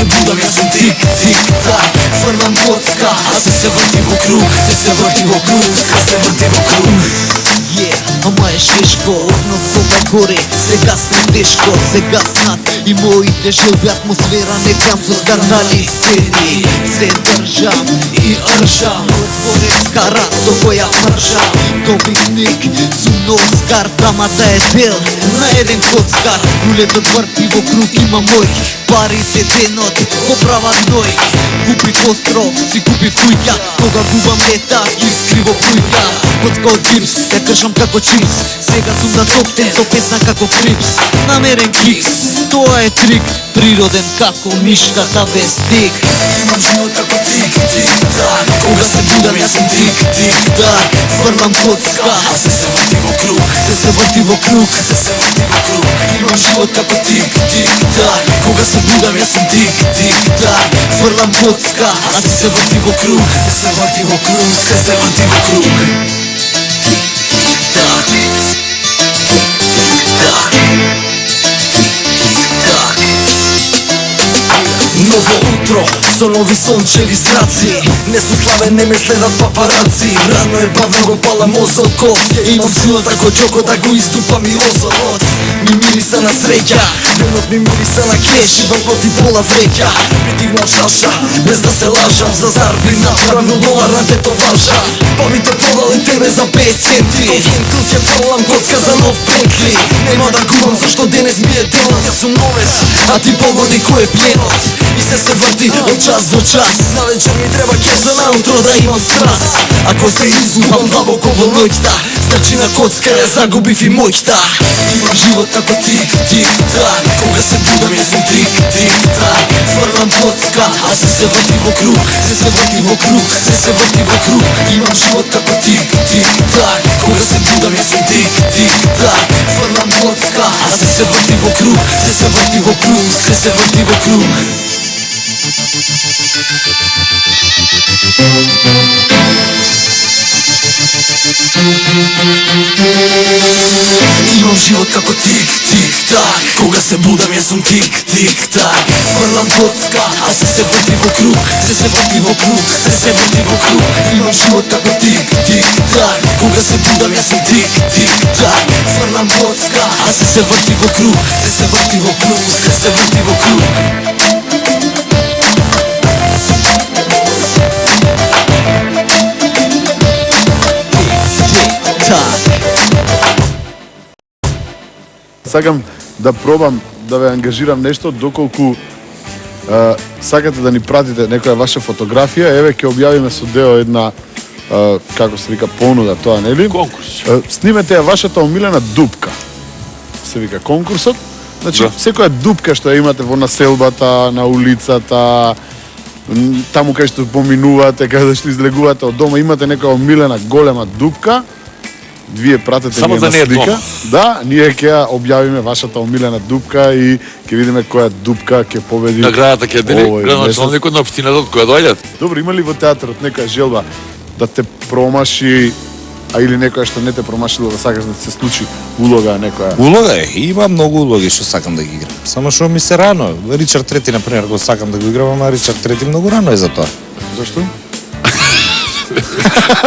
се будам, јас сум тик, тик, так. Фрлам коцка, а се врти во круг, се врти во круг, се врти во круг. Ама е шешко, односно горе, сега сме тешко, сега снат и моите желби атмосфера не кам со скандали сцени. Се држам и ржам, отвореска рад со која мржам. Добитник, сумно Оскар, драмата е дел на еден коцкар. Рулетот врти во круг, има мој, парите денот го прават ној. Купив остров, си купив кујка, кога губам лета, ги скриво кујка. Коцка од гипс, ја кршам како чипс, сега сум на топтен со песна како Крипс. Намерен кикс, тоа е трик, природен како мишката без тик. Имам живот како тик, тик, так. Кога се будам, јас сум тик, тик, так. Фрлам коцка, а се врти во круг, се врти во круг, се врти во круг. Имам живот како тик, тик, так. Кога се будам, јас сум тик, тик, так. Фрлам коцка, а се врти во круг, се врти во круг, се врти во круг. Ново утро, со нови сончеви зраци. Не сум славен, не ме следат папараци. Рано е бавно го пала мозокот. Имам силата како Џоко да го иступам и озорот. Ми мириса на среќа, денот ми мириса на кеш. И банкноти пола вреќа, притигнал шаша, без да се лажам. За зарби направил долар на те товаржа. Па ми те продали тебе за 5 центи. Товинту ќе фрлам коцка за нов Бентли. Нема да губам зашто денес ми е денот. Јас сум новец, а ти погоди кој е пленот. И се врти од час до час. На вечер ми треба кеш за наутро да имам страст. Ако се изгубам длабоко во ноќта, значи на коцка ја загубив и моќта. Имам живот како тик, тик, так. Кога се будам јас сум тик, тик, так. Фрлам коцка, а се врти во круг, се врти во круг, се врти во круг. Имам живот како тик, тик, так. Кога се будам јас сум тик, тик, так. Фрлам коцка, а се врти во круг, се врти во круг, се врти во круг. Имам живот како тик, тик, так. Кога се будам јас сум тик, тик, так. Фрлам коцка, а се врти во круг, се врти во круг, се врти во круг. Имам живот како тик, тик, так. Кога се будам јас сум тик, тик, так. Фрлам коцка, а се врти во круг, се врти во круг, се врти во круг. Сакам да пробам да ве ангажирам нешто доколку сакате да ни пратите некоја ваша фотографија, еве ќе објавиме со Део една како се вика понуда тоа, нели? Конкурс. Снимете ја вашата омилена дупка. Се вика конкурсот. Значи секоја дупка што ја имате во населбата, на улицата, таму кај што поминувате, каде што излегувате од дома, имате некоја омилена голема дупка. Вие пратете само ние да на не е слика. дома. Да, ние ќе ја објавиме вашата омилена дупка и ќе видиме која дупка ќе победи. Наградата ќе дели овој градоначалникот на општината од која доаѓат. Добро, има ли во театарот некоја желба да те промаши, а или некоја што не те промашило да сакаш да се случи улога некоја? Улога е, има многу улоги што сакам да ги играм. Само што ми се рано. Ричард Трети, например, го сакам да го играм, ама Ричард Трети многу рано е за тоа. Зашто?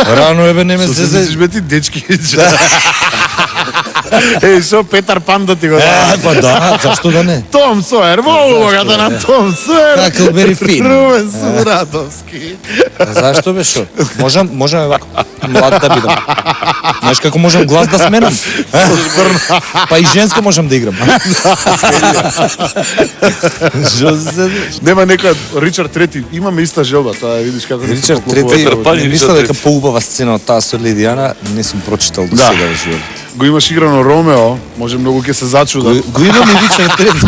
Рано е бе, не ме Се се... сиш бе ти дечки. Еј, шо Петар Пан да ти го даде? Па да, зашто да не? Том Сойер, во улогата на Том Сойер. Хаклбери Фин. Рувен Суратовски. Зашто бе шо? Можам вака млад да бидам. Знаеш како можам глас да сменам? Па и женско можам да играм. Нема некоја Ричард Трети, имаме иста желба, тоа видиш како Ричард Трети, мисля дека поубава сцена од таа со Лидијана, не сум прочитал до Да. сега во живот. Го имаш играно Ромео, може многу ќе се зачудат. Го имам и Ричард Трети.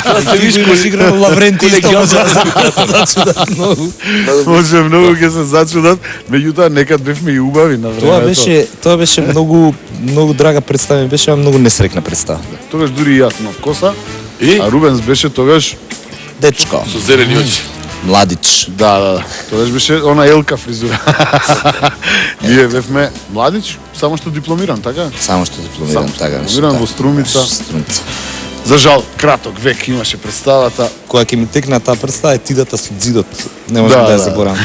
Тоа се виш Имаш играно Лавренти исто може да Може многу ќе се зачудат, меѓутоа некад бевме и убави на времето. Тоа беше многу драга представа, ми беше многу несрекна представа. Тогаш дури и јас имав коса, И а Рубенс беше тогаш, Дечко, со зелени очи. младич. да, тогаш беше она елка фризура. Ние бевме младич, само што дипломиран, така? Само што дипломирам, Само што така. дипломирам во Струмица. Струмица. За жал, краток век имаше представата. Која ќе ми текна таа представа е Тидата со дзидот. Не можам да ја заборавам.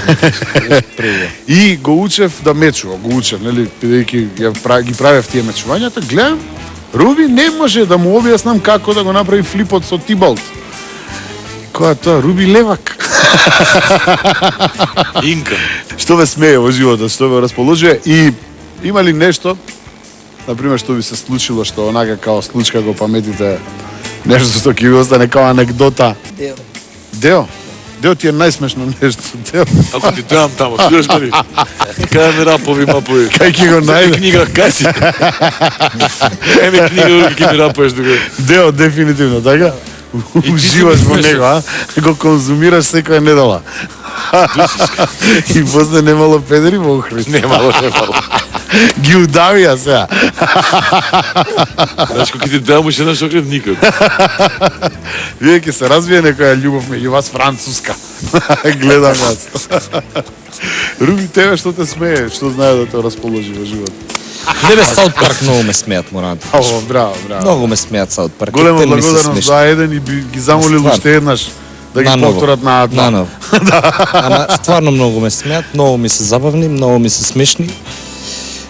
Прво. И го учев да мечува, нели, бидејќи ги правев тие мечувањата, гледам, Руби не може да му објаснам како да го направи флипот со Тибалт. Која тоа? Руби Левак. Инка. Што ве смее во животот, што ве расположува и има ли нешто, например, што ви се случило, што онака као случка го паметите, нешто што ќе ви остане као анекдота? Део? Део ти е најсмешно нешто, Део. Ако ти дојам тамо, слушаш ме ли? Кај ме рапови, мапови. Кај ќе го Еми најде? книга, кај си? Еми книга, ќе ми рапуеш тука. Део, дефинитивно, така? ти си Уживаш во смешен. него, а? Го конзумираш секоја недела. И после немало педери во Охрид. Немало. Ги удавија сега. Знаеш, кога ти дојам уште еднаш окрет никак. Вие ќе се развие некоја љубов меѓу вас француска. Гледам јас. Руби, тебе што те смее, што знае да те расположи во живот? Леле, Саут Парк многу ме смеат, морам да кажам. О, браво, браво. Многу ме смеат Саут Парк. Голема Те ми се благодарност смешни. за еден и би ги замолил Стварно. уште еднаш да ги Наново. повторат на два. Наново. Ама стварно многу ме смеат, многу ми се забавни, многу ми се смешни.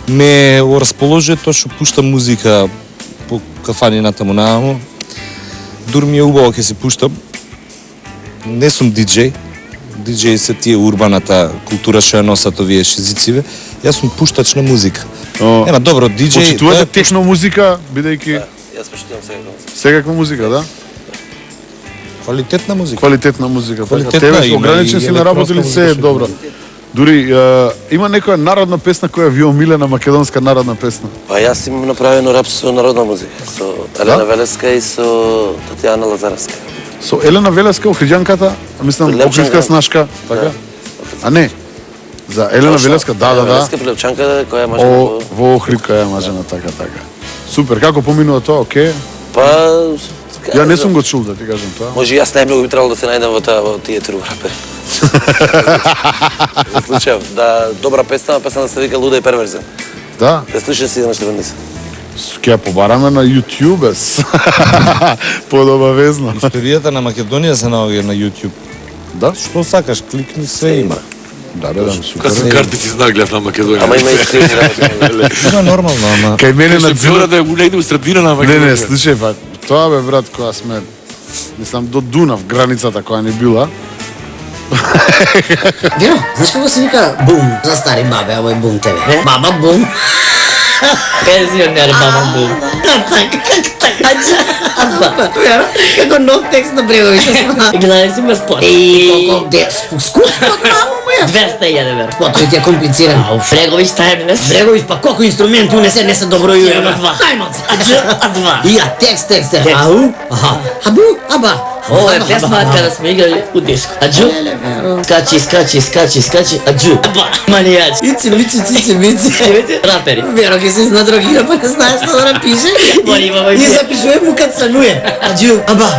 Ме го расположува тоа што пуштам музика по кафанината му нааму. Дур ми е убаво ќе се пуштам. Не сум диџеј. Диџеј се тие урбаната култура што ја носат овие шизициве. Јас сум пуштач на музика. О, Ема добро, диџеј почитувате техно музика, бидејќи Јас почитувам сега. секаква музика, да? квалитетна музика. Квалитетна музика. Така. Квалитетна, Тебе има ограничен и си на работа или електронска се е музика, добро? Дури има некоја народна песна која ви омилена македонска народна песна. Па јас имам направено рап со народна музика, со Елена Велеска и со Татјана Лазаровска. Со Елена Велеска, Охриѓанката, мислам Левчанка. Охридска снашка, така? А не. За Елена Велеска, да. Велеска Прилепчанка која може О, да во Охридка е мажена, така. Супер, како поминува тоа, окей? Па Ја не сум го чул, да ти кажам тоа. Може јас најмногу би требало да се најдам во тие тру рапери. Случај да добра песна, песна да се вика Луда и перверзен. Да, Да слушаш сигурно што венди се. ќе ја побараме на YouTube-ес. Подобавезно. Историјата на Македонија се наоѓа на YouTube. Да? Што сакаш, кликни, се има. Да, бе, да, супер. Кога сум картици знак гледав на Македонија. Ама има и скрипти на Тоа е нормално, ама Кај мене на Што цело... да е негде у средина на Македонија. Не, слушај, па, тоа бе, брат, кога сме, мислам, до Дунав, границата која ни била, Вино, знаеш како се вика бум за стари бабе, овој бум тебе? Баба бум. Пензионер баба бум. Така, како нов текст на Бреговиќа сма. Гледай си ме спот. Колко скуп спот, мамо моја. 200.000 вер. Спотот ти е комплициран. Ау, Фрегович, тај ми не се. Бреговиќ, па колко инструмент унесе, не се добро Има јуе. два. Ајмо, А два. И ја текст. Ау, аха, абу, аба. Ovo je pesma kada smo igrali u disku. Ađu, skači, ađu. Manijač. Цици. Raperi. Веро ќе се знадрогира, па не знаеш што да напише. Боли, имаме И и запишуваме му кад сануе. Аджу, аба.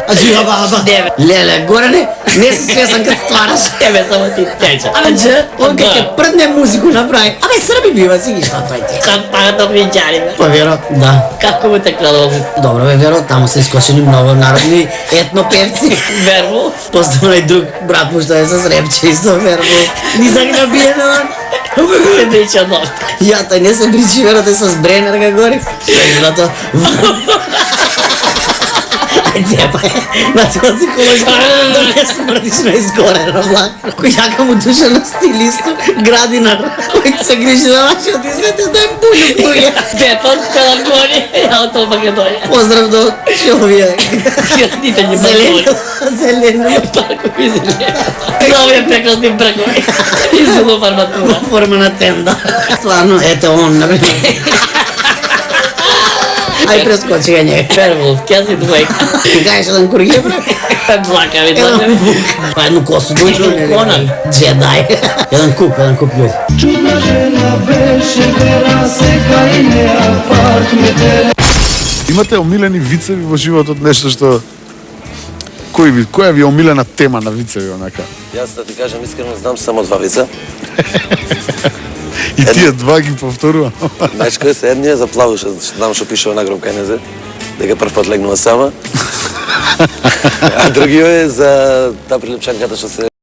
Деве. Леле, Горане, не си свесан кад ствараш. Тебе само ти теча. Ađu, Он кај ќе прдне музику направи. Абе, Срби бива, си ги што тој ти. Kad pa da viđari me. Па Веро, да. Kako mu tekla ovo? Добро бе, Веро, таму се искошени многу народни етно певци. Verbu. Познавам и друг брат му што е со Срепче и со Вербо. Нисак набиен, Se priča dosta. ја тој не се причи, Веро, тој со Бренер га гори. Зато... Ајде, па, на тоа си колош, да не смрдиш на изгорено влак. Кој јака му душа на стилисту, градинар, кој се грижи за вашиот изглед, да е пуно луѓе. Beton, kada gori, ja od to Makedonija. Поздрав до човек. Nite njima Зелено, зелено. Parkovi zeleni. Za ove prekrasni brkovi. I zulu farmatura. Форма на тенда. Стварно, ето он, например. Ај прескочи га njega. Verwolf, kja si dvojka. Ти кажеш еден кургија, бре? Blaka mi Еден dođe. вук. Па едну косу дојчу. Конан. Джедај. Еден куп луѓе. имате омилени вицеви во животот, нешто што... Која ви е омилена тема на вицеви, онака? Јас да ти кажам искрено знам само два вица. И тие два ги повторува. Знаеш кој се едниот за плавуша, знам што пишува на гроб кај незе, дека прв пат легнува сама. А другиот е за таа прилепчанката што се